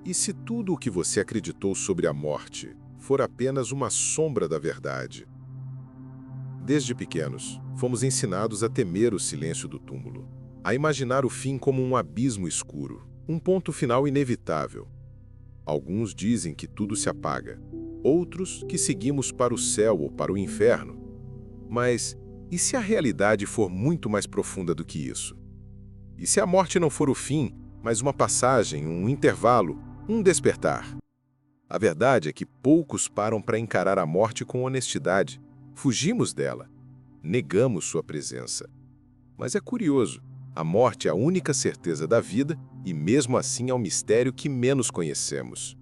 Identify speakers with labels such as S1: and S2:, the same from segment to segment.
S1: E se tudo o que você acreditou sobre a morte for apenas uma sombra da verdade? Desde pequenos, fomos ensinados a temer o silêncio do túmulo, a imaginar o fim como um abismo escuro, um ponto final inevitável. Alguns dizem que tudo se apaga, outros que seguimos para o céu ou para o inferno. Mas e se a realidade for muito mais profunda do que isso? E se a morte não for o fim, mas uma passagem, um intervalo, um despertar? A verdade é que poucos param para encarar a morte com honestidade. Fugimos dela, negamos sua presença. Mas é curioso, a morte é a única certeza da vida e mesmo assim é um mistério que menos conhecemos.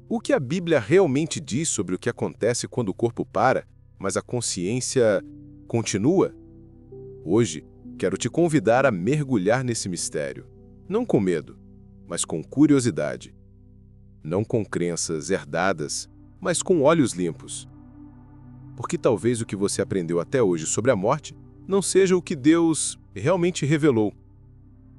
S1: O que a Bíblia realmente diz sobre o que acontece quando o corpo para, mas a consciência continua? Hoje, quero te convidar a mergulhar nesse mistério. Não com medo, mas com curiosidade. Não com crenças herdadas, mas com olhos limpos. Porque talvez o que você aprendeu até hoje sobre a morte não seja o que Deus realmente revelou.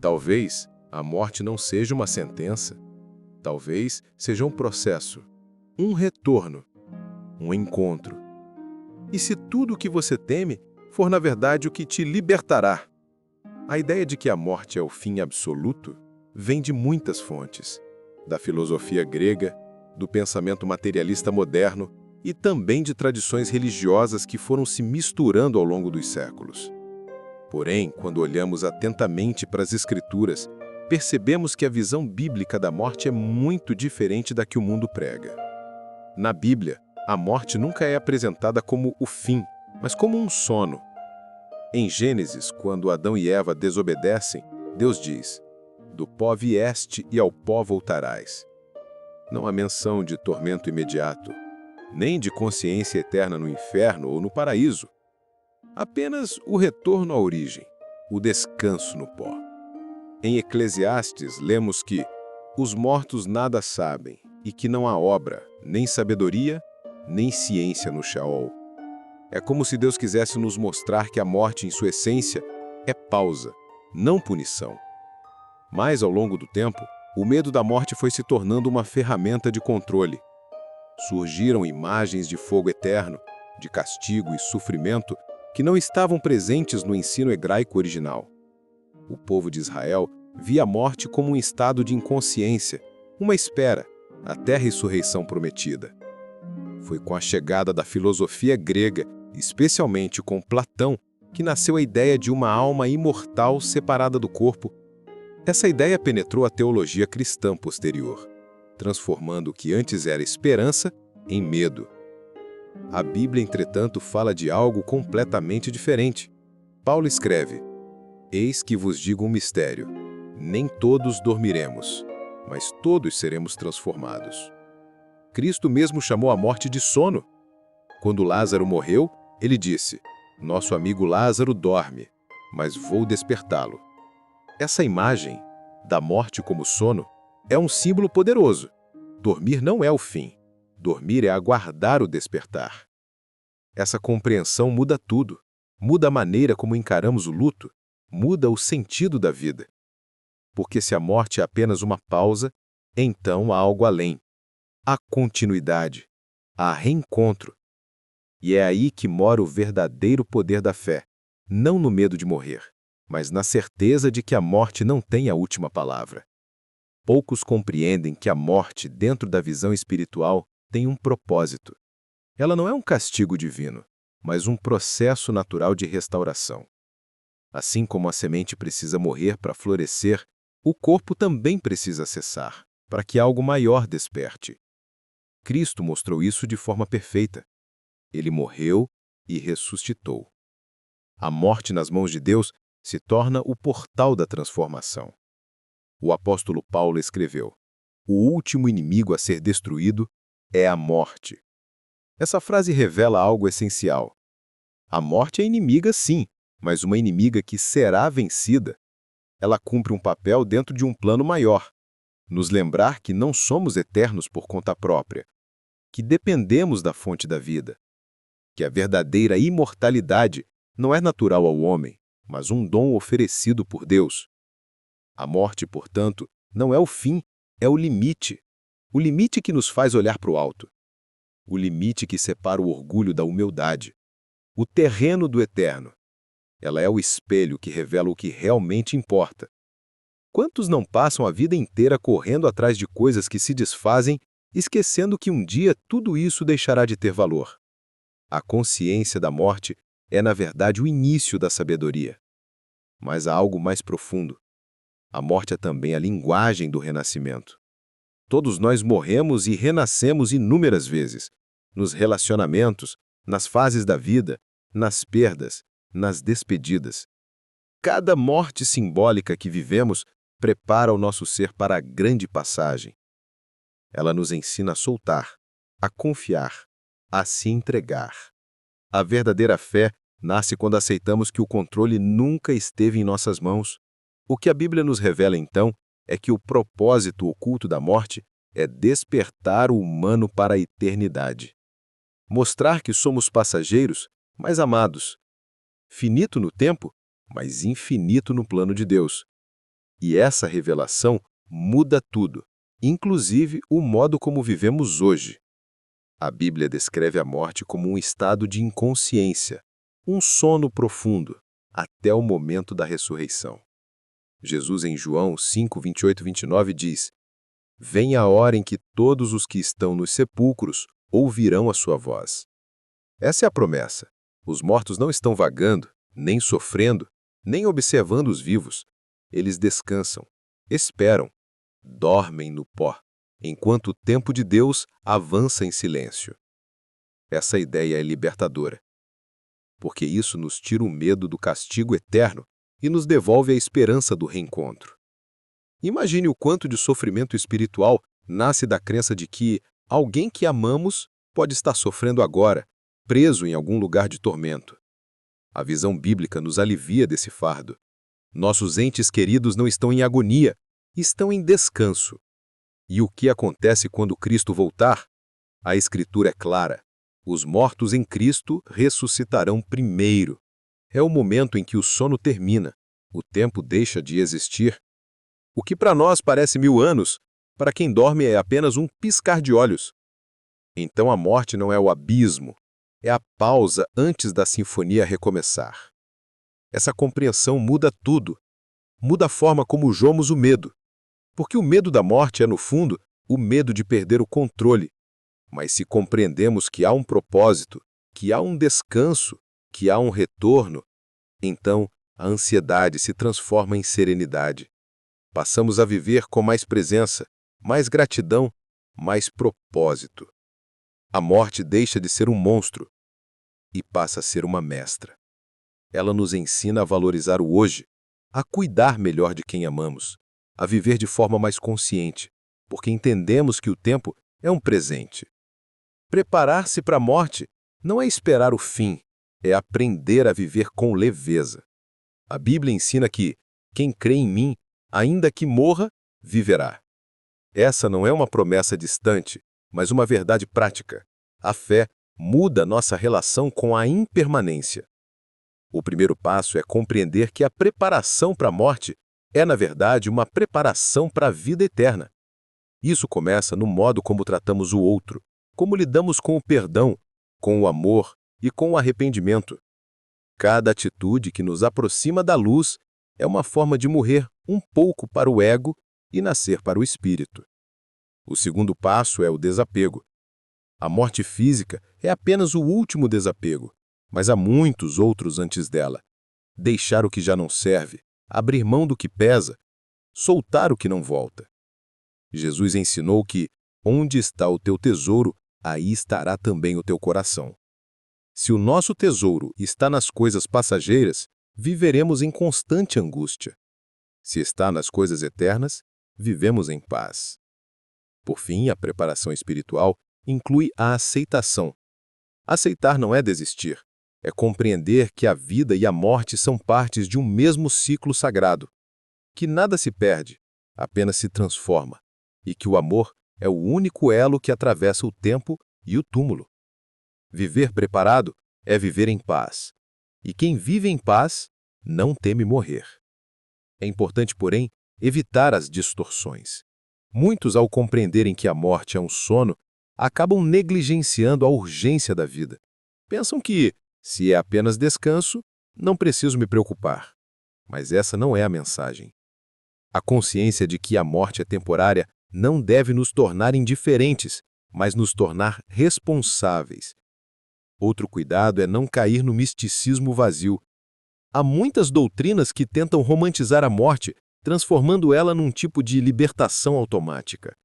S1: Talvez a morte não seja uma sentença. Talvez seja um processo, um retorno, um encontro. E se tudo o que você teme for na verdade o que te libertará? A ideia de que a morte é o fim absoluto vem de muitas fontes, da filosofia grega, do pensamento materialista moderno e também de tradições religiosas que foram se misturando ao longo dos séculos. Porém, quando olhamos atentamente para as Escrituras, percebemos que a visão bíblica da morte é muito diferente da que o mundo prega. Na Bíblia, a morte nunca é apresentada como o fim, mas como um sono. Em Gênesis, quando Adão e Eva desobedecem, Deus diz: "Do pó vieste e ao pó voltarás." Não há menção de tormento imediato, nem de consciência eterna no inferno ou no paraíso. Apenas o retorno à origem, o descanso no pó. Em Eclesiastes, lemos que os mortos nada sabem e que não há obra, nem sabedoria, nem ciência no Sheol. É como se Deus quisesse nos mostrar que a morte, em sua essência, é pausa, não punição. Mas, ao longo do tempo, o medo da morte foi se tornando uma ferramenta de controle. Surgiram imagens de fogo eterno, de castigo e sofrimento que não estavam presentes no ensino hebraico original. O povo de Israel via a morte como um estado de inconsciência, uma espera, até a ressurreição prometida. Foi com a chegada da filosofia grega, especialmente com Platão, que nasceu a ideia de uma alma imortal separada do corpo. Essa ideia penetrou a teologia cristã posterior, transformando o que antes era esperança em medo. A Bíblia, entretanto, fala de algo completamente diferente. Paulo escreve: "Eis que vos digo um mistério. Nem todos dormiremos, mas todos seremos transformados." Cristo mesmo chamou a morte de sono. Quando Lázaro morreu, ele disse: "Nosso amigo Lázaro dorme, mas vou despertá-lo." Essa imagem da morte como sono é um símbolo poderoso. Dormir não é o fim. Dormir é aguardar o despertar. Essa compreensão muda tudo. Muda a maneira como encaramos o luto. Muda o sentido da vida. Porque se a morte é apenas uma pausa, então há algo além. Há continuidade. Há reencontro. E é aí que mora o verdadeiro poder da fé. Não no medo de morrer, mas na certeza de que a morte não tem a última palavra. Poucos compreendem que a morte, dentro da visão espiritual, tem um propósito. Ela não é um castigo divino, mas um processo natural de restauração. Assim como a semente precisa morrer para florescer, o corpo também precisa cessar, para que algo maior desperte. Cristo mostrou isso de forma perfeita. Ele morreu e ressuscitou. A morte nas mãos de Deus se torna o portal da transformação. O apóstolo Paulo escreveu: "O último inimigo a ser destruído é a morte." Essa frase revela algo essencial. A morte é inimiga, sim, mas uma inimiga que será vencida. Ela cumpre um papel dentro de um plano maior. Nos lembrar que não somos eternos por conta própria, que dependemos da fonte da vida, que a verdadeira imortalidade não é natural ao homem, mas um dom oferecido por Deus. A morte, portanto, não é o fim, é o limite, o limite que nos faz olhar para o alto, o limite que separa o orgulho da humildade, o terreno do eterno. Ela é o espelho que revela o que realmente importa. Quantos não passam a vida inteira correndo atrás de coisas que se desfazem, esquecendo que um dia tudo isso deixará de ter valor? A consciência da morte é, na verdade, o início da sabedoria. Mas há algo mais profundo. A morte é também a linguagem do renascimento. Todos nós morremos e renascemos inúmeras vezes, nos relacionamentos, nas fases da vida, nas perdas, nas despedidas. Cada morte simbólica que vivemos prepara o nosso ser para a grande passagem. Ela nos ensina a soltar, a confiar, a se entregar. A verdadeira fé nasce quando aceitamos que o controle nunca esteve em nossas mãos. O que a Bíblia nos revela, então, é que o propósito oculto da morte é despertar o humano para a eternidade. Mostrar que somos passageiros, mas amados. Finito no tempo, mas infinito no plano de Deus. E essa revelação muda tudo, inclusive o modo como vivemos hoje. A Bíblia descreve a morte como um estado de inconsciência, um sono profundo, até o momento da ressurreição. Jesus, em João 5, 28 e 29, diz: Vem a hora em que todos os que estão nos sepulcros ouvirão a sua voz. Essa é a promessa. Os mortos não estão vagando, nem sofrendo, nem observando os vivos. Eles descansam, esperam, dormem no pó, enquanto o tempo de Deus avança em silêncio. Essa ideia é libertadora, porque isso nos tira o medo do castigo eterno e nos devolve a esperança do reencontro. Imagine o quanto de sofrimento espiritual nasce da crença de que alguém que amamos pode estar sofrendo agora, preso em algum lugar de tormento. A visão bíblica nos alivia desse fardo. Nossos entes queridos não estão em agonia, estão em descanso. E o que acontece quando Cristo voltar? A Escritura é clara. Os mortos em Cristo ressuscitarão primeiro. É o momento em que o sono termina, o tempo deixa de existir. O que para nós parece 1000 anos, para quem dorme é apenas um piscar de olhos. Então a morte não é o abismo, é a pausa antes da sinfonia recomeçar. Essa compreensão muda tudo. Muda a forma como julgamos o medo. Porque o medo da morte é, no fundo, o medo de perder o controle. Mas se compreendemos que há um propósito, que há um descanso, que há um retorno, então a ansiedade se transforma em serenidade. Passamos a viver com mais presença, mais gratidão, mais propósito. A morte deixa de ser um monstro e passa a ser uma mestra. Ela nos ensina a valorizar o hoje, a cuidar melhor de quem amamos, a viver de forma mais consciente, porque entendemos que o tempo é um presente. Preparar-se para a morte não é esperar o fim, é aprender a viver com leveza. A Bíblia ensina que quem crê em mim, ainda que morra, viverá. Essa não é uma promessa distante, mas uma verdade prática. A fé muda nossa relação com a impermanência. O primeiro passo é compreender que a preparação para a morte é, na verdade, uma preparação para a vida eterna. Isso começa no modo como tratamos o outro, como lidamos com o perdão, com o amor e com o arrependimento. Cada atitude que nos aproxima da luz é uma forma de morrer um pouco para o ego e nascer para o espírito. O segundo passo é o desapego. A morte física é apenas o último desapego, mas há muitos outros antes dela. Deixar o que já não serve, abrir mão do que pesa, soltar o que não volta. Jesus ensinou que, onde está o teu tesouro, aí estará também o teu coração. Se o nosso tesouro está nas coisas passageiras, viveremos em constante angústia. Se está nas coisas eternas, vivemos em paz. Por fim, a preparação espiritual inclui a aceitação. Aceitar não é desistir, é compreender que a vida e a morte são partes de um mesmo ciclo sagrado, que nada se perde, apenas se transforma, e que o amor é o único elo que atravessa o tempo e o túmulo. Viver preparado é viver em paz, e quem vive em paz não teme morrer. É importante, porém, evitar as distorções. Muitos, ao compreenderem que a morte é um sono, acabam negligenciando a urgência da vida. Pensam que, se é apenas descanso, não preciso me preocupar. Mas essa não é a mensagem. A consciência de que a morte é temporária não deve nos tornar indiferentes, mas nos tornar responsáveis. Outro cuidado é não cair no misticismo vazio. Há muitas doutrinas que tentam romantizar a morte, transformando ela num tipo de libertação automática.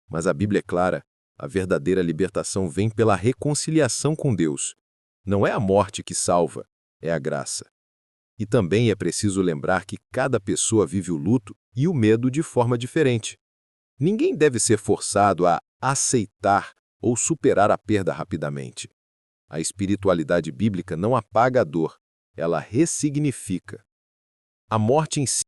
S1: Mas a Bíblia é clara, a verdadeira libertação vem pela reconciliação com Deus. Não é a morte que salva, é a graça. E também é preciso lembrar que cada pessoa vive o luto e o medo de forma diferente. Ninguém deve ser forçado a aceitar ou superar a perda rapidamente. A espiritualidade bíblica não apaga a dor, ela ressignifica. A morte em si